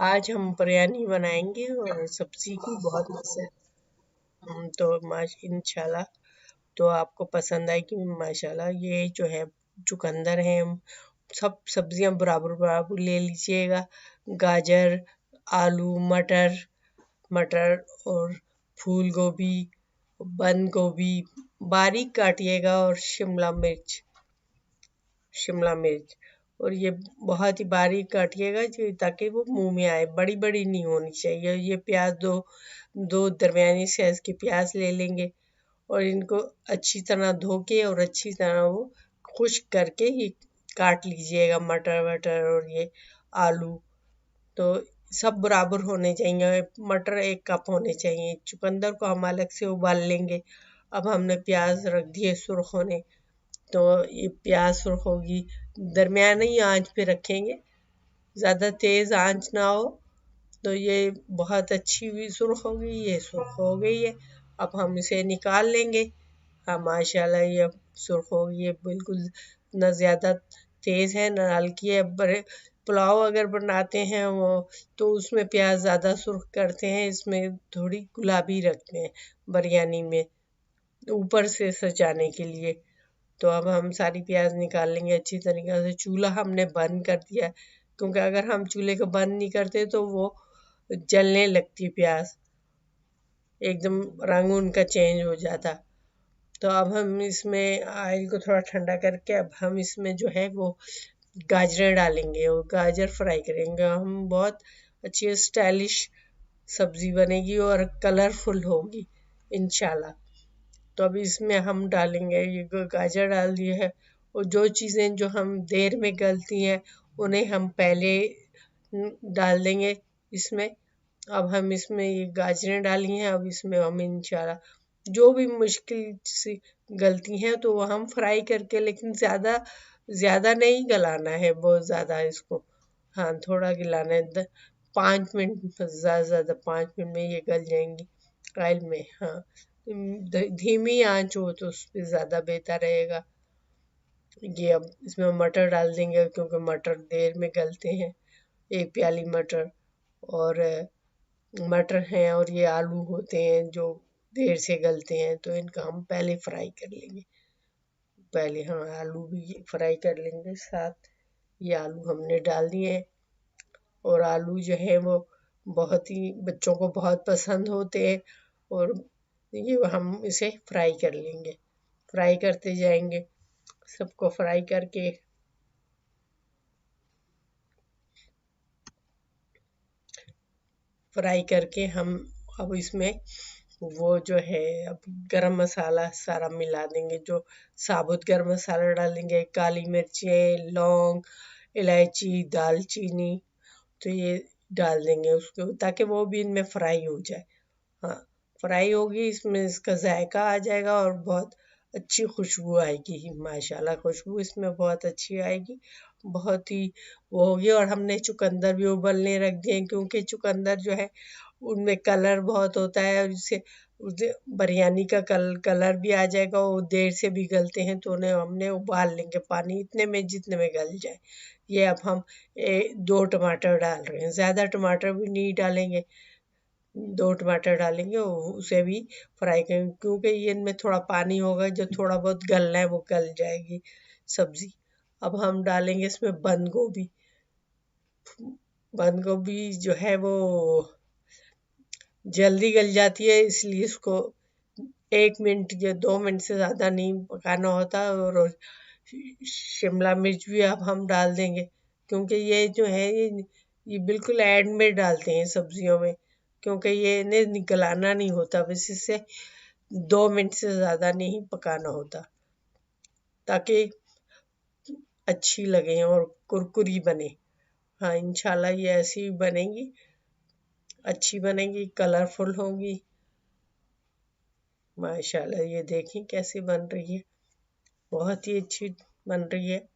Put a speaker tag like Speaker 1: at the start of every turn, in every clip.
Speaker 1: आज हम बिरयानी बनाएंगे और सब्जी की बहुत मज़े तो इंशाल्लाह तो आपको पसंद आएगी माशाल्लाह। ये जो है चुकंदर है, सब सब्जियां बराबर बराबर ले लीजिएगा। गाजर, आलू, मटर मटर और फूल गोभी, बंद गोभी बारीक काटिएगा, और शिमला मिर्च, और ये बहुत ही बारीक काटिएगा ताकि वो मुंह में आए। बड़ी बड़ी नहीं होनी चाहिए। ये प्याज दो दो दरमियानी साइज के प्याज ले लेंगे, और इनको अच्छी तरह धो के और अच्छी तरह वो खुश्क करके ही काट लीजिएगा। मटर वटर और ये आलू तो सब बराबर होने चाहिए। मटर 1 कप होने चाहिए। चुकंदर को हम अलग से उबाल लेंगे। अब हमने प्याज रख दिए सुर्ख होने, तो ये प्याज सुर्ख होगी, दरमियानी आंच पे रखेंगे, ज़्यादा तेज़ आंच ना हो। तो ये बहुत अच्छी हुई सुर्ख हो गई, ये सुर्ख हो गई है। अब हम इसे निकाल लेंगे। हाँ माशाल्लाह, ये सुर्ख हो गई है बिल्कुल, ना ज़्यादा तेज़ है ना हल्की है। बड़े पुलाव अगर बनाते हैं वो, तो उसमें प्याज ज़्यादा सुर्ख करते हैं, इसमें थोड़ी गुलाबी रखते हैं बिरयानी में, ऊपर से सजाने के लिए। तो अब हम सारी प्याज निकाल लेंगे अच्छी तरीके से। चूल्हा हमने बंद कर दिया, क्योंकि अगर हम चूल्हे को बंद नहीं करते तो वो जलने लगती प्याज, एकदम रंग उनका चेंज हो जाता। तो अब हम इसमें ऑयल को थोड़ा ठंडा करके अब हम इसमें जो है वो गाजरें डालेंगे, और गाजर फ्राई करेंगे हम। बहुत अच्छी स्टाइलिश सब्जी बनेगी और कलरफुल होगी इंशाल्लाह। तो अब इसमें हम डालेंगे, ये गाजर डाल दिए है, और जो चीज़ें जो हम देर में गलती हैं उन्हें हम पहले डाल देंगे इसमें। अब हम इसमें ये गाजरें डाली हैं, अब इसमें हम इंशाल्लाह जो भी मुश्किल सी गलती हैं तो वो हम फ्राई करके, लेकिन ज़्यादा ज़्यादा नहीं गलाना है बहुत ज़्यादा इसको। हाँ थोड़ा गलाना है, 5 मिनट, ज़्यादा ज़्यादा 5 मिनट में ये गल जाएंगी ऑयल में। हाँ धीमी आंच हो तो उस पर ज़्यादा बेहतर रहेगा। ये अब इसमें मटर डाल देंगे, क्योंकि मटर देर में गलते हैं। 1 प्याली मटर, और मटर हैं, और ये आलू होते हैं जो देर से गलते हैं, तो इनका हम पहले फ्राई कर लेंगे। पहले हम आलू भी फ्राई कर लेंगे साथ। ये आलू हमने डाल दिए हैं, और आलू जो है वो बहुत ही बच्चों को बहुत पसंद होते हैं, और ये हम इसे फ्राई कर लेंगे। फ्राई करते जाएंगे, सबको फ्राई करके हम अब इसमें वो जो है अब गरम मसाला सारा मिला देंगे। जो साबुत गरम मसाला डालेंगे, काली मिर्चें, लौंग, इलायची, दालचीनी, तो ये डाल देंगे उसको, ताकि वो भी इनमें फ्राई हो जाए। हाँ फ्राई होगी, इसमें इसका जायका आ जाएगा और बहुत अच्छी खुशबू आएगी। माशाल्लाह खुशबू इसमें बहुत अच्छी आएगी, बहुत ही वो होगी। और हमने चुकंदर भी उबलने रख दिए, क्योंकि चुकंदर जो है उनमें कलर बहुत होता है, और इससे बिरयानी का कलर भी आ जाएगा। वो देर से भी गलते हैं, तो उन्हें हमने उबाल लेंगे पानी इतने में जितने में गल जाए। ये अब हम 2 टमाटर डाल रहे हैं, ज़्यादा टमाटर भी नहीं डालेंगे, 2 टमाटर डालेंगे और उसे भी फ्राई करेंगे, क्योंकि ये इनमें थोड़ा पानी होगा, जो थोड़ा बहुत गलना है वो गल जाएगी सब्जी। अब हम डालेंगे इसमें बंद गोभी। बंद गोभी जो है वो जल्दी गल जाती है, इसलिए इसको 1 मिनट या 2 मिनट से ज़्यादा नहीं पकाना होता। और शिमला मिर्च भी अब हम डाल देंगे, क्योंकि ये जो है ये बिल्कुल एंड में डालते हैं सब्जियों में, क्योंकि ये इन्हें गलाना नहीं होता, बस इसे 2 मिनट से ज़्यादा नहीं पकाना होता, ताकि अच्छी लगे और कुरकुरी बने। हाँ इंशाल्लाह ये ऐसी बनेगी, अच्छी बनेगी, कलरफुल होगी। माशाल्लाह ये देखें कैसे बन रही है, बहुत ही अच्छी बन रही है।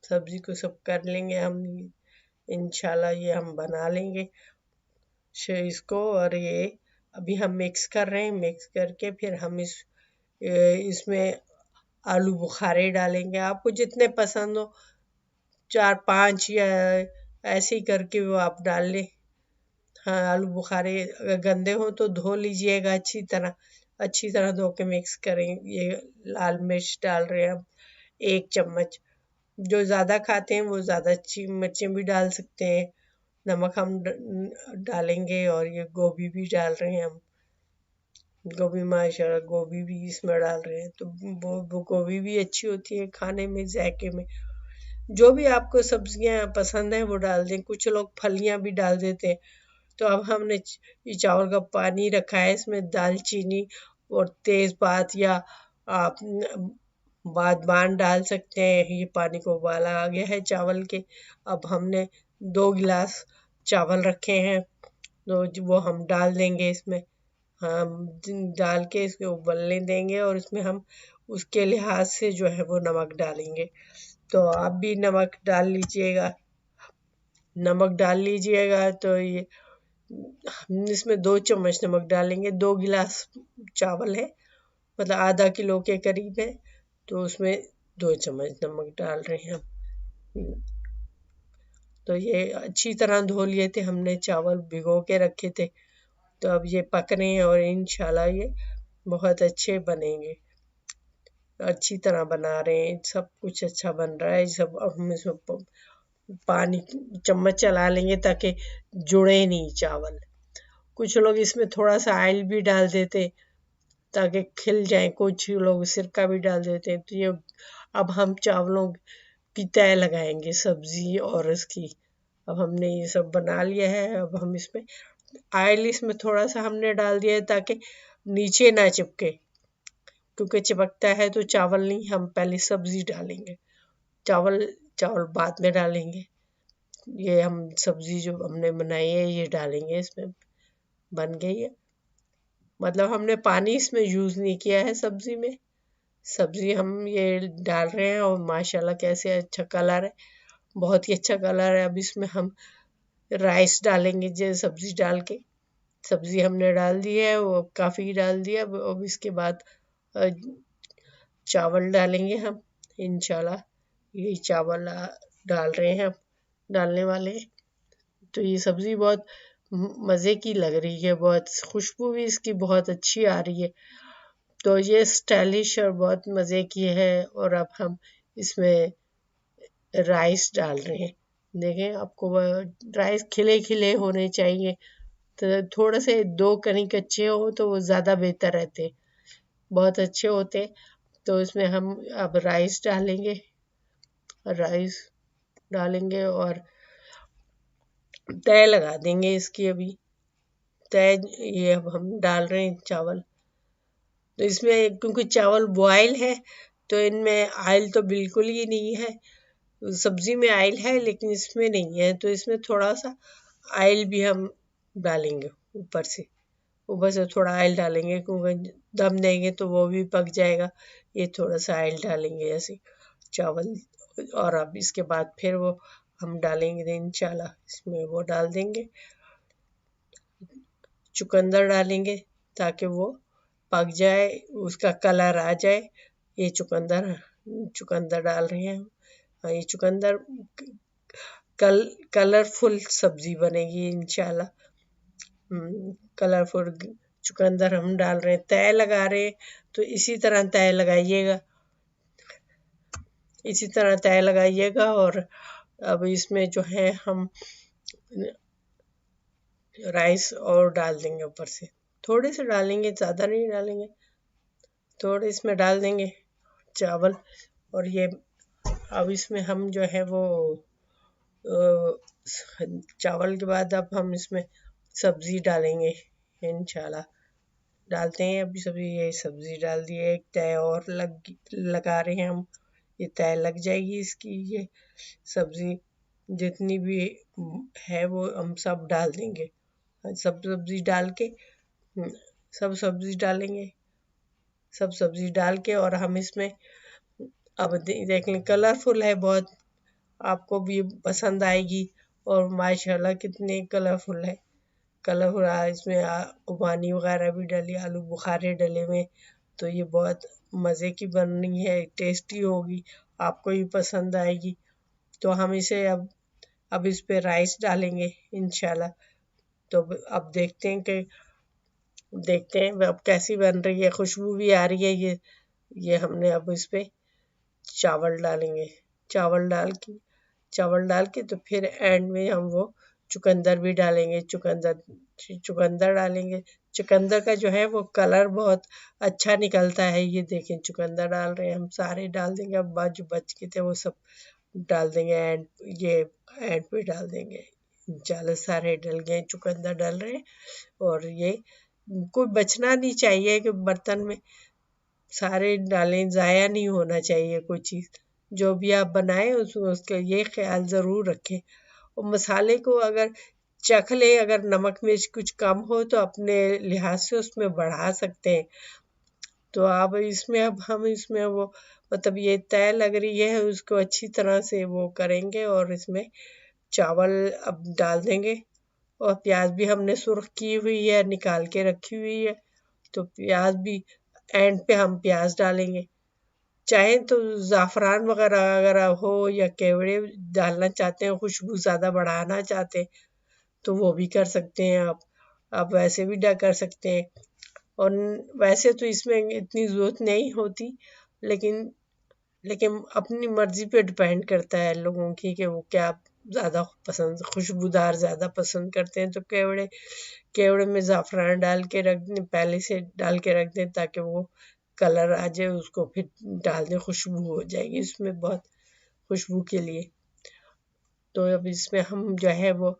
Speaker 1: सब्जी को सब कर लेंगे हम, इंशाल्लाह ये हम बना लेंगे इसको। और ये अभी हम मिक्स कर रहे हैं, मिक्स करके फिर हम इसमें आलू बुखारे डालेंगे। आपको जितने पसंद हो, 4 5 या ऐसे ही करके वो आप डाल लें। हाँ, आलू बुखारे अगर गंदे हो तो धो लीजिएगा अच्छी तरह धो के मिक्स करें। ये लाल मिर्च डाल रहे हैं हम 1 चम्मच। जो ज़्यादा खाते हैं वो ज़्यादा अच्छी मिर्चें भी डाल सकते हैं। नमक हम डालेंगे और ये गोभी भी डाल रहे हैं हम। गोभी माशाल्लाह गोभी भी इसमें डाल रहे हैं तो वो गोभी भी अच्छी होती है खाने में, जायके में। जो भी आपको सब्जियां पसंद है वो डाल दें। कुछ लोग फलियां भी डाल देते हैं। तो अब हमने ये चावल का पानी रखा है, इसमें दालचीनी और तेज़पात या आप बादबान डाल सकते हैं। ये पानी को उबाला आ गया है चावल के। अब हमने 2 गिलास चावल रखे हैं तो वो हम डाल देंगे इसमें। हम डाल के इसको उबलने देंगे और इसमें हम उसके लिहाज से जो है वो नमक डालेंगे। तो आप भी नमक डाल लीजिएगा। तो ये हम इसमें 2 चम्मच नमक डालेंगे। 2 गिलास चावल है, मतलब आधा किलो के करीब है, तो उसमें 2 चम्मच नमक डाल रहे हैं हम। तो ये अच्छी तरह धो लिए थे हमने, चावल भिगो के रखे थे। तो अब ये पक रहे हैं और इंशाल्लाह ये बहुत अच्छे बनेंगे। अच्छी तरह बना रहे हैं, सब कुछ अच्छा बन रहा है। सब अब हम इसमें पानी चम्मच चला लेंगे ताकि जुड़े नहीं चावल। कुछ लोग इसमें थोड़ा सा ऑयल भी डाल देते ताकि खिल जाए। कुछ लोग सिरका भी डाल देते हैं। तो ये अब हम चावलों की तय लगाएंगे सब्जी और इसकी। अब हमने ये सब बना लिया है। अब हम इसमें ऑयल इसमें थोड़ा सा हमने डाल दिया है ताकि नीचे ना चिपके, क्योंकि चिपकता है तो चावल नहीं। हम पहले सब्जी डालेंगे, चावल चावल बाद में डालेंगे। ये हम सब्जी जो हमने बनाई है ये डालेंगे इसमें। बन गई है, मतलब हमने पानी इसमें यूज़ नहीं किया है सब्जी में। सब्जी हम ये डाल रहे हैं और माशाल्लाह कैसे अच्छा कलर है, बहुत ही अच्छा कलर है। अब इसमें हम राइस डालेंगे। जो सब्जी डाल के सब्जी हमने डाल दी है, वो काफ़ी डाल दिया। अब इसके बाद चावल डालेंगे हम इंशाल्लाह। ये चावल डाल रहे हैं, डालने वाले। तो ये सब्जी बहुत मज़े की लग रही है, बहुत खुशबू भी इसकी बहुत अच्छी आ रही है। तो ये स्टाइलिश और बहुत मज़े की है। और अब हम इसमें राइस डाल रहे हैं। देखें, आपको राइस खिले खिले होने चाहिए। तो थोड़े से 2 कनी कच्चे हो तो वो ज़्यादा बेहतर रहते, बहुत अच्छे होते। तो इसमें हम अब राइस डालेंगे और तय लगा देंगे इसकी। अभी तय ये अब हम डाल रहे हैं चावल। तो इसमें क्योंकि चावल बॉयल है तो इनमें ऑयल तो बिल्कुल ही नहीं है। सब्जी में ऑयल है लेकिन इसमें नहीं है, तो इसमें थोड़ा सा ऑयल भी हम डालेंगे ऊपर से थोड़ा ऑयल डालेंगे, क्योंकि दम देंगे तो वो भी पक जाएगा। ये थोड़ा सा ऑयल डालेंगे ऐसे चावल। और अब इसके बाद फिर वो हम डालेंगे इंशाल्लाह, इसमें वो डाल देंगे, चुकंदर डालेंगे ताकि वो पक जाए, उसका कलर आ जाए। ये चुकंदर डाल रहे हैं हम। ये चुकंदर कलरफुल सब्जी बनेगी इंशाल्लाह। कलरफुल चुकंदर हम डाल रहे हैं, तय लगा रहे हैं। तो इसी तरह तय लगाइएगा। और अब इसमें जो है हम राइस और डाल देंगे ऊपर से। थोड़े से डालेंगे, ज़्यादा नहीं डालेंगे, थोड़े इसमें डाल देंगे चावल। और ये अब इसमें हम जो है वो चावल के बाद अब हम इसमें सब्ज़ी डालेंगे इंशाल्लाह। डालते हैं अभी ये सब्ज़ी डाल दी है। एक तय और लगा रहे हैं हम। ये तय लग जाएगी इसकी। ये सब्ज़ी जितनी भी है वो हम सब डाल देंगे। सब सब्ज़ी डाल के सब सब्ज़ी डालेंगे, सब सब्ज़ी डाल के। और हम इसमें अब देख लें, कलरफुल है बहुत, आपको भी पसंद आएगी। और माशाल्लाह कितने कलरफुल है। इसमें खुबानी वगैरह भी डाली, आलू बुखारे डले हुए। तो ये बहुत मज़े की बननी है, टेस्टी होगी, आपको भी पसंद आएगी। तो हम इसे अब अब इस पे राइस डालेंगे इंशाल्लाह। तो अब देखते हैं अब कैसी बन रही है, खुशबू भी आ रही है। ये हमने अब इस पे चावल डालेंगे। चावल डाल के तो फिर एंड में हम वो चुकंदर भी डालेंगे। चुकंदर डालेंगे। चुकंदर का जो है वो कलर बहुत अच्छा निकलता है। ये देखें चुकंदर डाल रहे हैं हम, सारे डाल देंगे। अब जो बच के थे वो सब डाल देंगे एंड पे डाल देंगे। इंशाल्लाह सारे डल गए, चुकंदर डल रहे हैं। और ये कोई बचना नहीं चाहिए कि बर्तन में सारे डालें, ज़ाया नहीं होना चाहिए कोई चीज़। जो भी आप बनाएं उसका ये ख्याल ज़रूर रखें। और मसाले को अगर चख ले, अगर नमक मिर्च कुछ कम हो तो अपने लिहाज से उसमें बढ़ा सकते हैं। तो आप इसमें अब हम इसमें वो मतलब ये तय लग रही है उसको अच्छी तरह से वो करेंगे। और इसमें चावल अब डाल देंगे। और प्याज भी हमने सुर्ख की हुई है, निकाल के रखी हुई है। तो प्याज भी एंड पे हम प्याज डालेंगे। चाहें तो ज़ाफ़रान वगैरह अगर हो या केवड़े डालना चाहते हैं, खुशबू ज़्यादा बढ़ाना चाहते हैं तो वो भी कर सकते हैं आप वैसे भी कर सकते हैं। और वैसे तो इसमें इतनी ज़रूरत नहीं होती, लेकिन लेकिन अपनी मर्ज़ी पे डिपेंड करता है लोगों की कि वो क्या ज़्यादा पसंद, खुशबूदार ज़्यादा पसंद करते हैं। तो केवड़े में ज़ाफ़रान डाल के रख दें, पहले से डाल के रख दें ताकि वो कलर आ जाए, उसको फिर डाल दें, खुशबू हो जाएगी इसमें बहुत, खुशबू के लिए। तो अब इसमें हम जो है वो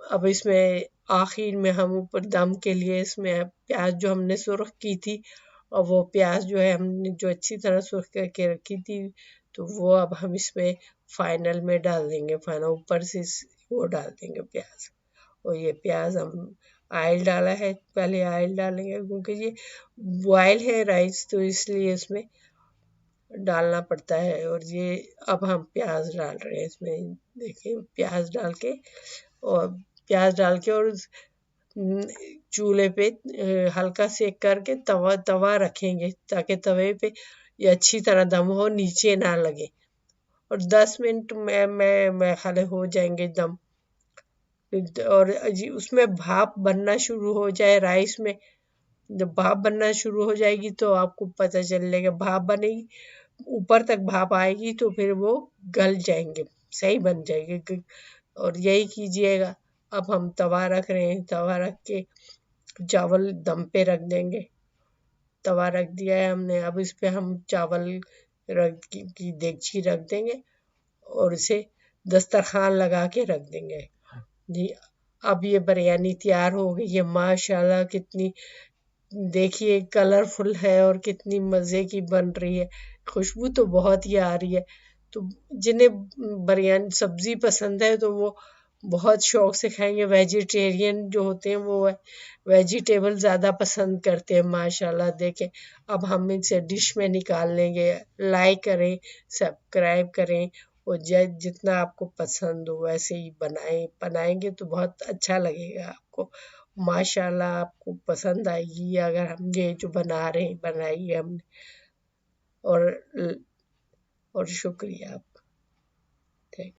Speaker 1: अब इसमें आखिर में हम ऊपर दम के लिए इसमें प्याज जो हमने सुर्ख की थी, और वो प्याज जो है हमने जो अच्छी तरह सुर्ख करके रखी थी, तो वो अब हम इसमें फाइनल में डाल देंगे। फाइनल ऊपर से वो डाल देंगे प्याज। और ये प्याज हम ऑयल डाला है, पहले ऑयल डालेंगे क्योंकि ये बॉयल है राइस, तो इसलिए इसमें डालना पड़ता है। और ये अब हम प्याज डाल रहे हैं इसमें, देखिए प्याज डाल के और चूल्हे पे हल्का सेक करके तवा रखेंगे ताकि तवे पे ये अच्छी तरह दम हो, नीचे ना लगे। और 10 मिनट में खाली हो जाएंगे दम। और उसमें भाप बनना शुरू हो जाए राइस में, जब भाप बनना शुरू हो जाएगी तो आपको पता चलेगा, भाप बनेगी ऊपर तक भाप आएगी तो फिर वो गल जाएंगे, सही बन जाएगी। और यही कीजिएगा। अब हम तवा रख रहे हैं, तवा रख के चावल दम पे रख देंगे। तवा रख दिया है हमने, अब इस पे हम चावल की देगची रख देंगे और इसे दस्तरखान लगा के रख देंगे जी। अब ये बिरयानी तैयार हो गई है माशाल्लाह। कितनी देखिए कलरफुल है और कितनी मज़े की बन रही है, खुशबू तो बहुत ही आ रही है। तो जिन्हें बिरयानी सब्ज़ी पसंद है तो वो बहुत शौक़ से खाएंगे। वेजिटेरियन जो होते हैं वो वेजिटेबल ज़्यादा पसंद करते हैं माशाल्लाह। देखें अब हम इसे डिश में निकाल लेंगे। लाइक करें, सब्सक्राइब करें और जितना आपको पसंद हो वैसे ही बनाएंगे तो बहुत अच्छा लगेगा आपको। माशाल्लाह आपको पसंद आएगी अगर हम ये जो बनाई है हमने। और शुक्रिया।